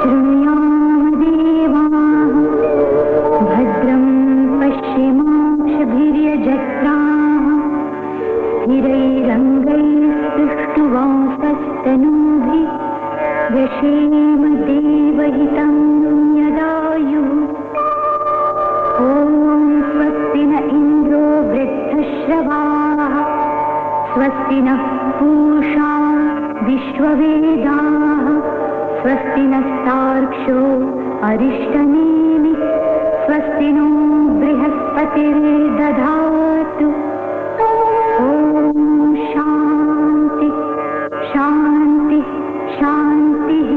शृणुयाम देवाः भद्रं पश्येमाक्षभिर्यजत्राः स्थिरैरङ्गैस्तुष्टुवांसस्तनूभिः व्यशेम देवहितं यदायुः। ॐ स्वस्ति न इन्द्रो वृद्धश्रवाः स्वस्ति नः पूषा विश्ववेदाः स्वस्ति नस्तार्क्ष्यो अरिष्टनेमि स्वस्ति नो बृहस्पतिर्दधातु। ॐ शान्ति शान्ति शान्तिः।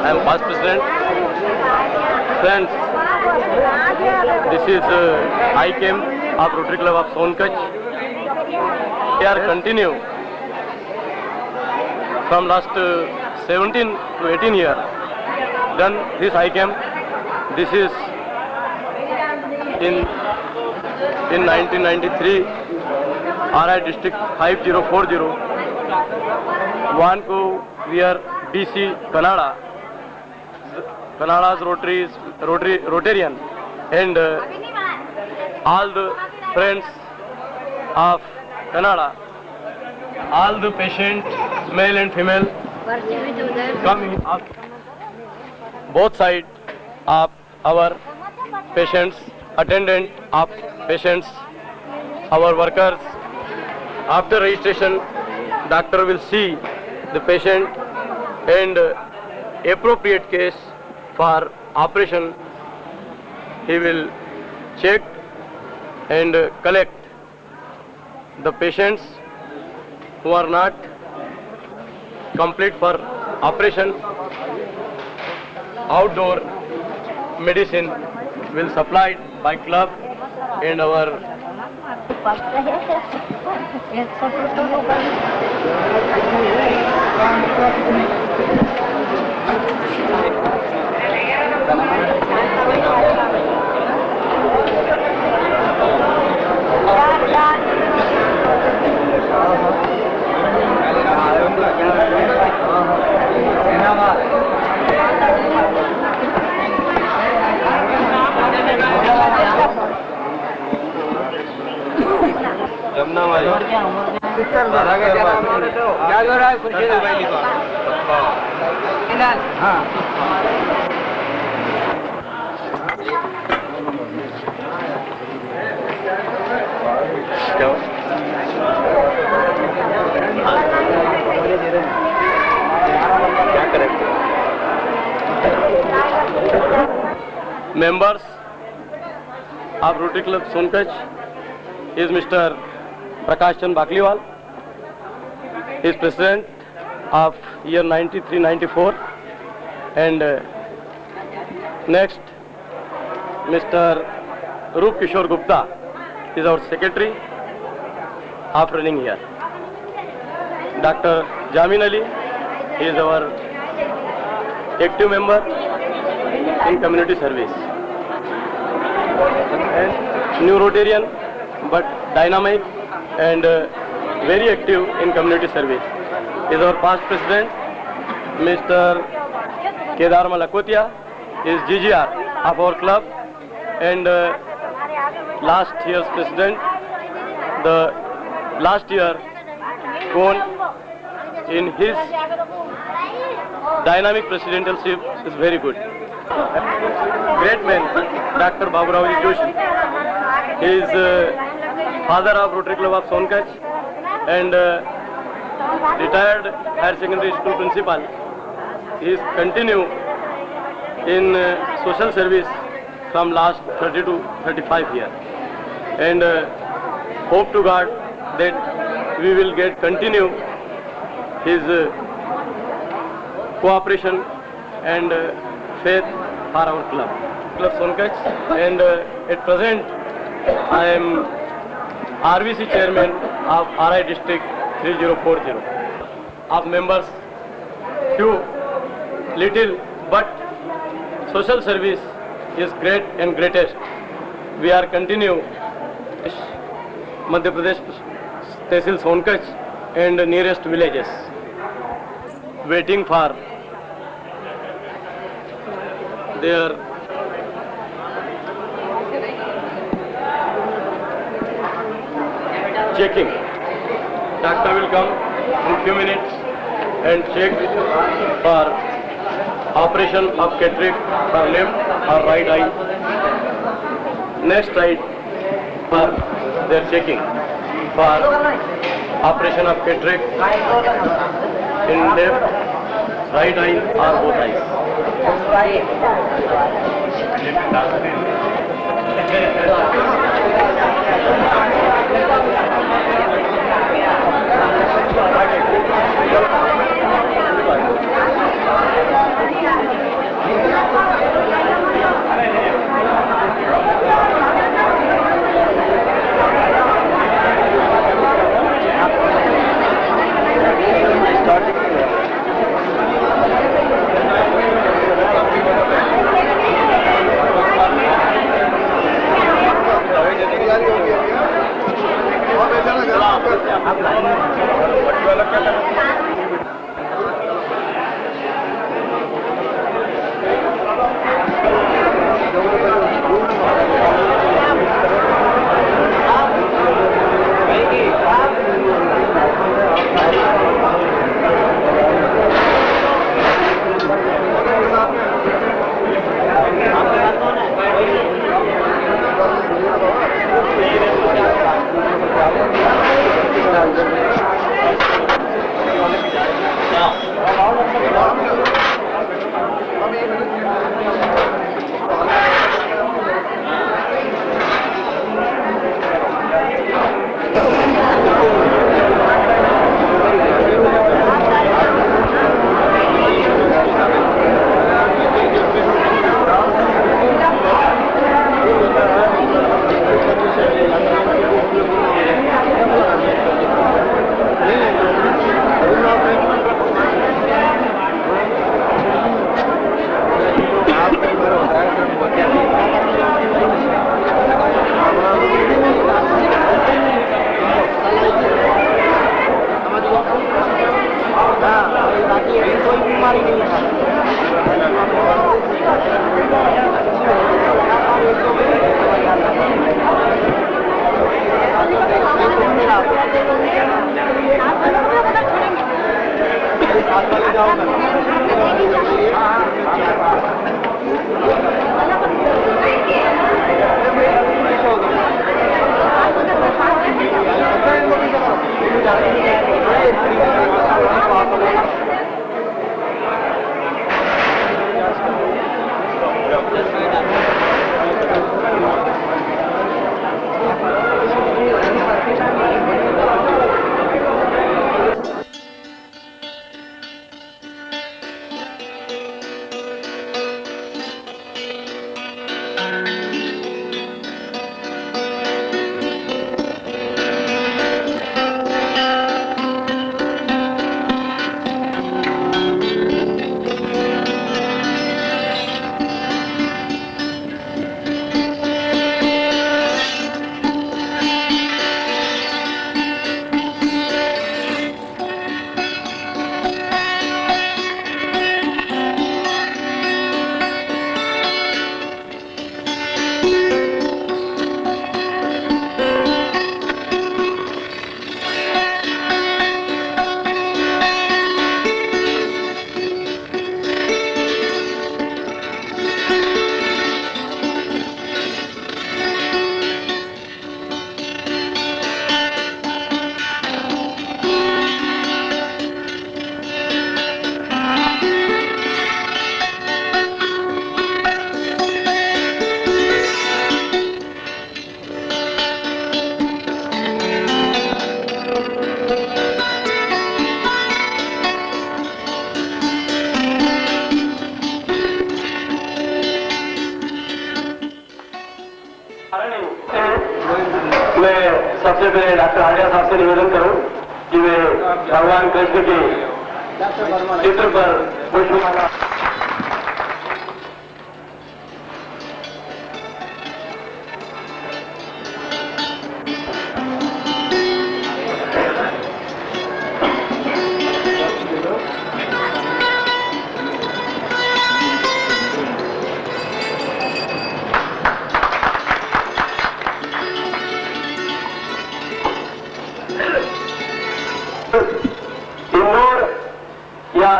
I am past president. Friends, this is I came of Rotary Club of Sonkach. We are continue from last 17 to 18 years. Done this I came. This is in 1993 RI district 5040. One को we are BC Kannada. Kannada's Rotarian, and all the friends of Kannada, all the patients, male and female, coming up both sides of our patients, attendant of patients, our workers. After registration, doctor will see the patient and appropriate case for operation. He will check and collect the patients who are not complete for operation. Outdoor medicine will supplied by club and our Jamuna भाई Members of Rotary Club Sonkach is Mr. Prakash Chand Bakliwal. He is president of year 93-94, and next Mr. Roop Kishore Gupta is our secretary of running here. Dr. Jamin Ali, he is our active member. in community service. And new Rotarian, but dynamic and very active in community service is our past president, Mr. Kedar Malakotia, is GGR of our club, and last year's president, the last year won in his dynamic presidentalship is very good. Great man, Dr. Baburao Joshi. He is father of Rotary Club of Sonkach and retired higher secondary school principal. He is continue in social service from last 30 to 35 years, and hope to God that we will get continue his cooperation and faith for our club Sonkach. And at present I am RVC chairman of RI district 3040. Of members few, little, but social service is great and greatest. We are continue Madhya Pradesh Tehsil Sonkach and nearest villages, waiting for their checking. Doctor will come in few minutes and check for operation of cataract for left or right eye. Next side for their checking for operation of cataract in left, right eye or both eyes. सबसे पहले doctor Hadiya साहब से निवेदन करूं कि वे भगवान कृष्ण के चित्र पर पुष्पमाला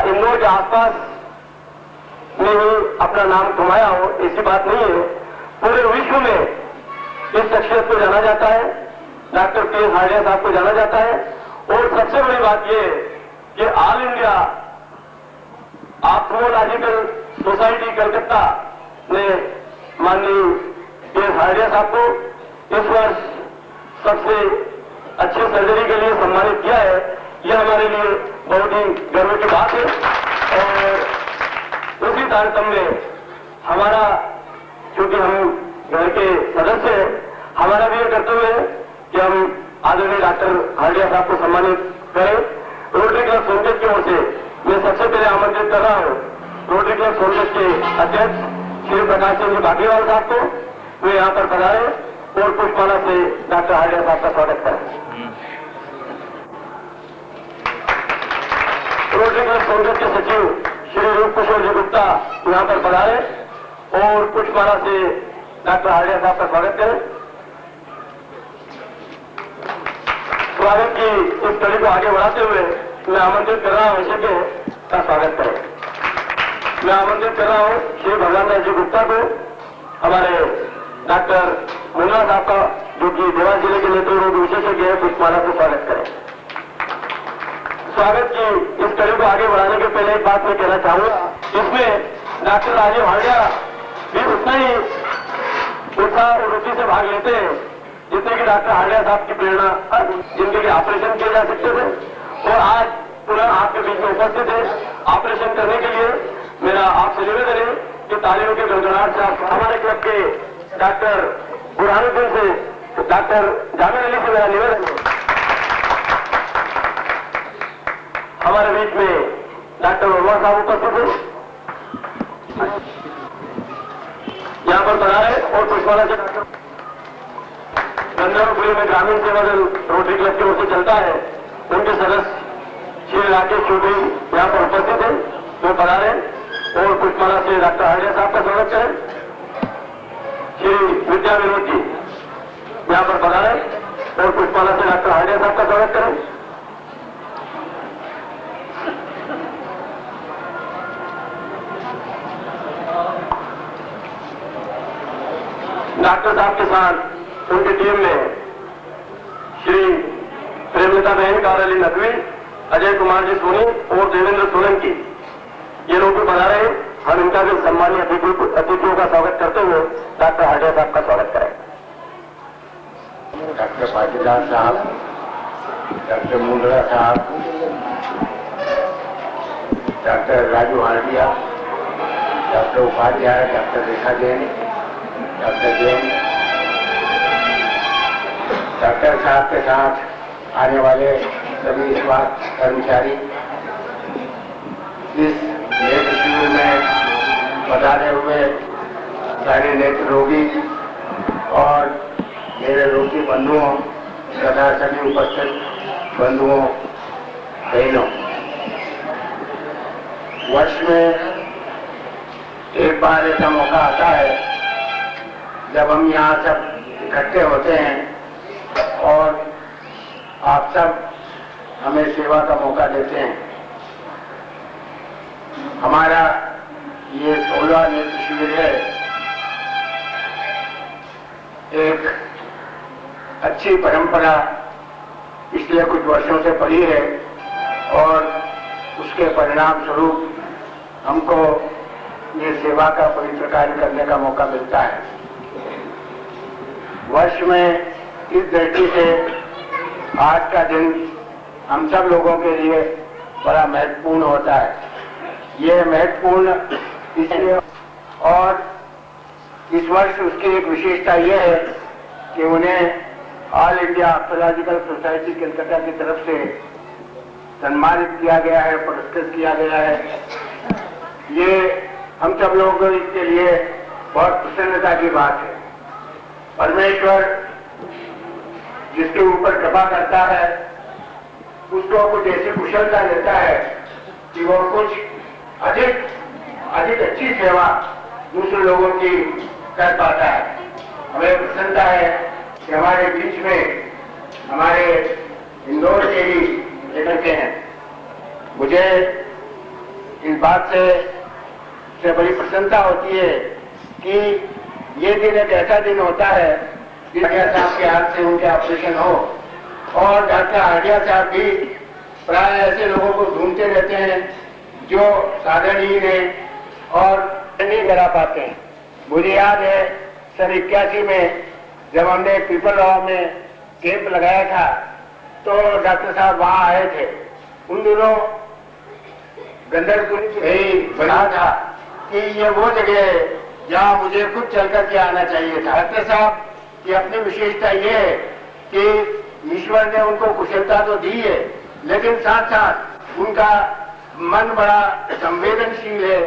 इंदौर के आसपास में ही अपना नाम कमाया हो, ऐसी बात नहीं है। पूरे विश्व में इस शख्सियत को जाना जाता है, डॉक्टर पी एस हाडिया साहब को जाना जाता है। और सबसे बड़ी बात यह है कि ऑल इंडिया ऑप्थेल्मोलॉजिकल सोसाइटी कलकत्ता ने माननीय पी एस हाडिया साहब को इस वर्ष सबसे अच्छे सर्जरी के लिए सम्मानित किया है। यह हमारे लिए बहुत ही गर्व की बात है। और उसी तारतम्य में हमारा, क्योंकि हम घर के सदस्य हैं, हमारा भी यह कर्तव्य है कि हम आदरणीय डॉक्टर हाडिया साहब को सम्मानित करें। रोटरी क्लब सोनभद्र की ओर से मैं सबसे पहले आमंत्रित कर रहा हूं रोटरी क्लब सोनभद्र के अध्यक्ष श्री प्रकाश चंद्र भाटीवाल साहब को। वे यहाँ पर पधारे और पुष्पमाला से डॉक्टर हाडिया साहब का स्वागत करें। रोटरी क्लब सोनभद्र के सचिव श्री रूप किशोर जी गुप्ता यहाँ पर पधारे और पुष्पमाला से डॉक्टर हाडिया साहब का स्वागत करें। स्वागत की इस कड़ी को आगे बढ़ाते हुए मैं आमंत्रित कर रहा हूं विशेषज्ञ का स्वागत करें। मैं आमंत्रित कर रहा हूं श्री भगवान दास जी गुप्ता को, हमारे डॉक्टर मुन्ना साहब का, जो कि देवास जिले के नेत्र रोग विशेषज्ञ है, पुष्पमाला को स्वागत करें। स्वागत की इस कड़ी को आगे बढ़ाने के पहले एक बात मैं कहना चाहूंगा, इसमें डॉक्टर राजीव हाडिया भी उतना ही उत्साह और रुचि से भाग लेते हैं जितने कि डॉक्टर हाडिया साहब की प्रेरणा, जिनके लिए ऑपरेशन किए जा सकते थे और आज पुनः आपके बीच में उपस्थित है ऑपरेशन करने के लिए। मेरा आपसे निवेदन है कि तालियों के गड़गड़ाहट से हमारे क्लब के डॉक्टर बुरहानुद्दीन से, डॉक्टर जामिर अली से मेरा निवेदन है। हमारे बीच में डॉक्टर वर्मा साहब उपस्थित है, यहाँ पर पधारे और पुष्पमाला से डॉक्टर गंधर्वपुरी में ग्रामीण सेवा दल रोटरी क्लब की ओर से चलता है, उनके सदस्य श्री राकेश चौधरी यहाँ पर उपस्थित है, वो पधारे और पुष्पमाला से डॉक्टर हाडिया साहब का स्वागत करें। श्री विद्या विनोद जी यहाँ पर पधारे और पुष्पमाला से डॉक्टर हाडिया साहब का स्वागत करें। डॉक्टर साहब के साथ उनकी टीम में श्री प्रेमलता बहन कारली नकवी, अजय कुमार जी सोनी और देवेंद्र सोलंकी, ये लोग भी बना रहे। हम इनका भी सम्मानीय अतिथियों का स्वागत करते हुए डॉक्टर हाडिया साहब का स्वागत करें। डॉक्टर पाटीदार साहब, डॉक्टर मुंडरा साहब, doctor Raju Hadia, doctor Upadhyay, doctor Rekha Jain, doctor Jain, doctor साहब के साथ आने वाले सभी स्वास्थ्य कर्मचारी, इस नेत्र शिविर में पधारे हुए सारे नेत्र रोगी और मेरे रोगी बंधुओं तथा सभी उपस्थित बंधुओं बहनों, वर्ष में एक बार ऐसा मौका आता है जब हम यहाँ सब इकट्ठे होते हैं और आप सब हमें सेवा का मौका देते हैं। हमारा ये 16 नेत्र शिविर है, एक अच्छी परंपरा पिछले कुछ वर्षों से पड़ी है और उसके परिणाम स्वरूप हमको ये सेवा का पवित्र कार्य करने का मौका मिलता है। वर्ष में इस दृष्टि से आज का दिन हम सब लोगों के लिए बड़ा महत्वपूर्ण होता है। ये महत्वपूर्ण इसलिए, और इस वर्ष उसकी एक विशेषता यह है कि उन्हें ऑल इंडिया ऑप्थेल्मोलॉजिकल सोसाइटी कलकत्ता की तरफ से सम्मानित किया गया है, पुरस्कृत किया गया है। ये हम सब लोगों के लिए बहुत प्रसन्नता की बात है। परमेश्वर जिसके ऊपर कृपा करता है उसको कुछ ऐसी कुशलता देता है कि वो कुछ अधिक अच्छी सेवा दूसरे लोगों की कर पाता है। हमें प्रसन्नता है कि हमारे बीच में हमारे इंदौर के ही लड़के हैं। मुझे इस बात से बड़ी प्रसन्नता होती है कि ये दिन एक ऐसा दिन होता है जिसके साहब के हाथ से उनके ऑपरेशन हो, और डॉक्टर हार्डिया साहब भी प्राय ऐसे लोगों को ढूंढते रहते हैं जो साधारणहीन है और नहीं करा पाते हैं। मुझे याद है सन 81 में जब हमने पीपल राव में कैंप लगाया था तो डॉक्टर साहब वहां आए थे। उन दिनों गंदरपुरी यही बना था कि ये वो जगह है जहां मुझे खुद चल करके आना चाहिए था। डॉक्टर साहब की अपनी विशेषता ये है कि ईश्वर ने उनको कुशलता तो दी है, लेकिन साथ साथ उनका मन बड़ा संवेदनशील है,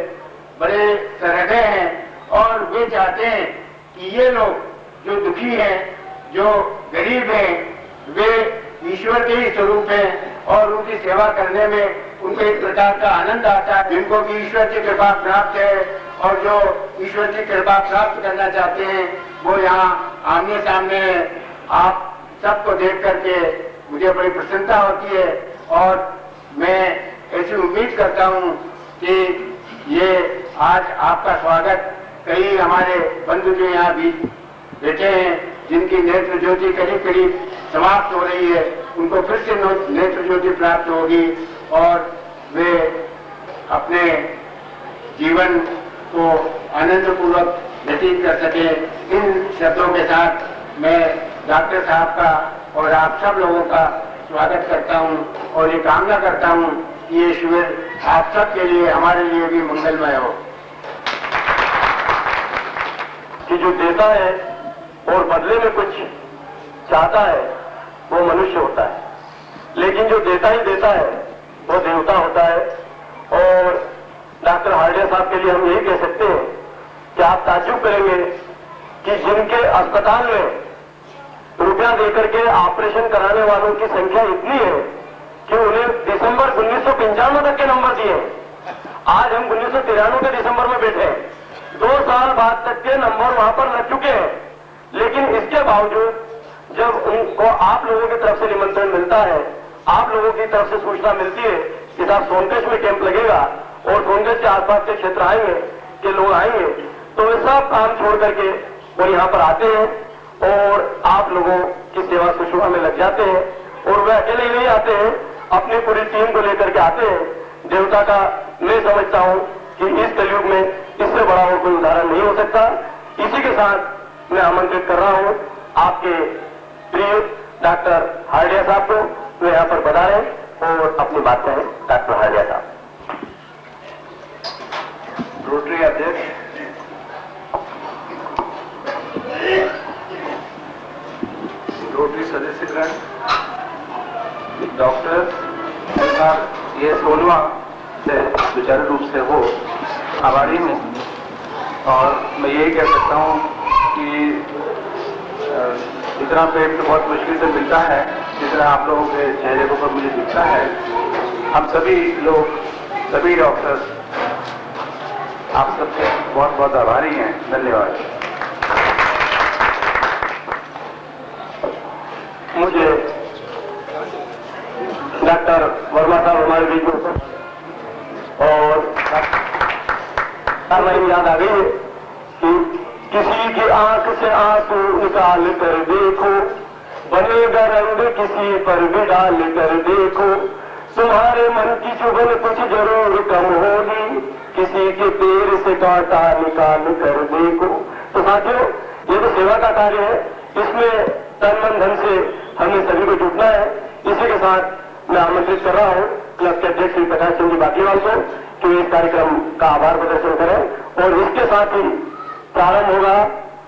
बड़े सहृदय हैं, और वे चाहते हैं कि ये लोग जो दुखी हैं, जो गरीब हैं, वे ईश्वर के ही स्वरूप हैं और उनकी सेवा करने में उनको एक प्रकार का आनंद आता है। जिनको भी ईश्वर की कृपा प्राप्त है और जो ईश्वर की कृपा प्राप्त करना चाहते हैं वो यहाँ आमने सामने है। आप सबको देख करके मुझे बड़ी प्रसन्नता होती है और मैं ऐसी उम्मीद करता हूँ कि ये आज आपका स्वागत कई हमारे बंधु जो यहाँ भी बैठे हैं जिनकी नेत्र ज्योति करीब करीब समाप्त हो रही है, उनको फिर से नेत्र ज्योति प्राप्त होगी और वे अपने जीवन को आनंदपूर्वक व्यतीत कर सके। इन शब्दों के साथ मैं डॉक्टर साहब का और आप सब लोगों का स्वागत करता हूं और ये कामना करता हूं कि ये शिविर आप सब के लिए, हमारे लिए भी मंगलमय हो। कि जो देता है और बदले में कुछ चाहता है वो मनुष्य होता है, लेकिन जो देता ही देता है वो देवता होता है। और डॉक्टर हार्डिया साहब के लिए हम यही कह सकते हैं कि आप ताज्जुब करेंगे कि जिनके अस्पताल में रुपया देकर के ऑपरेशन कराने वालों की संख्या इतनी है कि उन्हें दिसंबर 1995 तक के नंबर दिए। आज हम 1993 के दिसंबर में बैठे हैं, 2 साल बाद तक के नंबर वहां पर लग चुके हैं। लेकिन इसके बावजूद जब उनको आप लोगों की तरफ से निमंत्रण मिलता है, आप लोगों की तरफ से सूचना मिलती है कि साहब सोनकच्छ में कैंप लगेगा और सोनकच्छ के आसपास के क्षेत्र आएंगे के लोग आएंगे, तो वे सब काम छोड़ करके वो यहाँ पर आते हैं और आप लोगों की सेवा सुषमा में लग जाते हैं। और वे अकेले ही नहीं आते हैं, अपनी पूरी टीम को लेकर के आते हैं। देवता का मैं समझता हूं कि इस कलयुग में इससे बड़ा और कोई उदाहरण नहीं हो सकता। इसी के साथ मैं आमंत्रित कर रहा हूं आपके प्रिय डॉक्टर हार्डिया साहब को, वे यहाँ पर पधारें और अपनी बात करें। डॉक्टर हार्डिया साहब। रोटरी अध्यक्ष, रोटरी सदस्यगण, डॉक्टर, ये 16वां से सुचारू रूप से हो, आभारी हूँ। और मैं यही कह सकता हूँ कि इतना पेट तो बहुत मुश्किल से मिलता है जितना आप लोगों के चेहरे पर मुझे दिखता है। हम सभी लोग, सभी डॉक्टर्स आप सबसे बहुत बहुत आभारी हैं। धन्यवाद। मुझे डॉक्टर वर्मा साहब हमारे बीच में और नहीं याद आ गई है कि किसी की आंख से आंसू निकाल कर देखो, बनेगा रंग किसी पर भी डाल कर देखो, तुम्हारे मन की चुभन कुछ जरूर कम होगी, किसी के पैर से कांटा निकाल कर देखो। तो साथियों, ये तो सेवा का कार्य है, इसमें तन मन धन से हमें सभी को जुटना है। इसी के साथ मैं आमंत्रित कर रहा हूँ क्लब के अध्यक्ष श्री प्रकाश सिंह जी बाकीवाल को कि वे इस कार्यक्रम का आभार प्रदर्शन करें और इसके साथ ही प्रारंभ होगा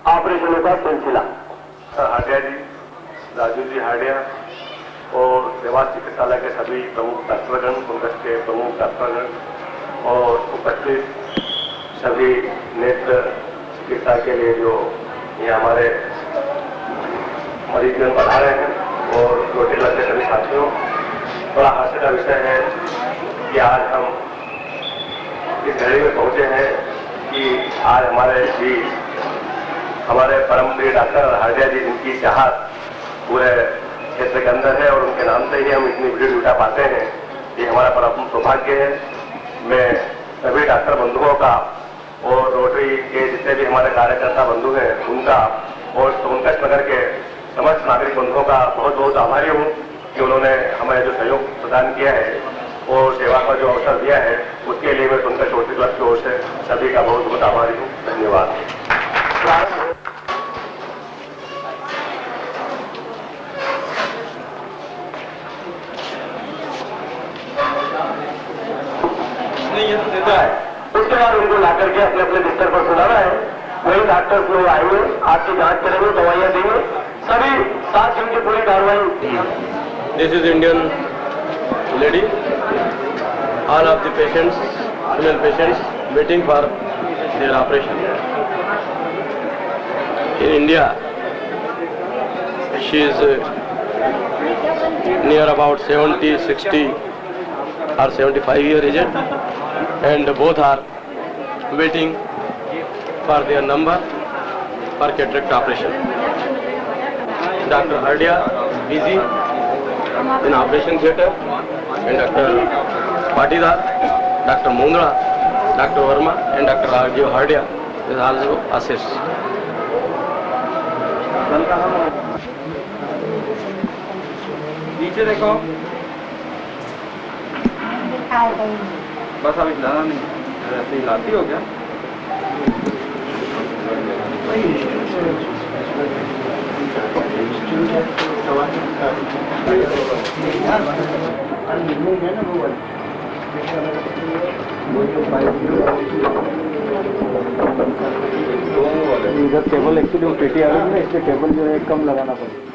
ऑपरेशनों का सिलसिला। हार्डिया जी, राजू जी हार्डिया और देवास चिकित्सालय के सभी प्रमुख डॉक्टरगण, सोनकच्छ के प्रमुख डॉक्टरगण और उपस्थित सभी नेत्र चिकित्सा के लिए जो ये हमारे मरीज में बढ़ा रहे हैं और रोटेला के सभी साथियों, बड़ा हास्य का विषय है कि आज हम इस घड़ी में पहुंचे हैं कि आज हमारे परम प्रिय डॉक्टर हार्डिया जी, जिनकी चाहत पूरे क्षेत्र के अंदर है और उनके नाम से ही हम इतनी भीड़ जुटा पाते हैं, ये हमारा परम सौभाग्य है। मैं सभी डॉक्टर बंधुओं का और रोटरी के जितने भी हमारे कार्यकर्ता बंधु हैं उनका और सोनकच्छ नगर के समस्त नागरिक बंधुओं का बहुत बहुत आभारी हूँ कि उन्होंने हमें जो सहयोग प्रदान किया है और सेवा का जो अवसर दिया है, उसके लिए मैं सोनकच्छ रोटरी क्लब की ओर से सभी का बहुत बहुत आभारी हूँ। धन्यवाद। उसके बाद उनको ला करके अपने अपने बिस्तर पर सुलाना है। वही डॉक्टर्स लोग आएंगे, आपकी जांच करेंगे, दवाइयां देंगे, सभी 7 दिन की पूरी कार्रवाई। This is Indian lady, all of the patients, female patients waiting for their operation in India. She is near about 70, 60 or 75 year aged, and both are waiting for their number for cataract operation. Dr. Hardia busy in operation theatre, and Dr. Patidar, Dr. Mundra, Dr. Verma, and Dr. Rajiv Hardia is also assist. नीचे देखो, बस अभी हिलाना नहीं, ऐसे हिलाती हो क्या? इधर टेबल एक्चुअली पेटी आ रही है ना, इसलिए टेबल जो है कम लगाना पड़ेगा।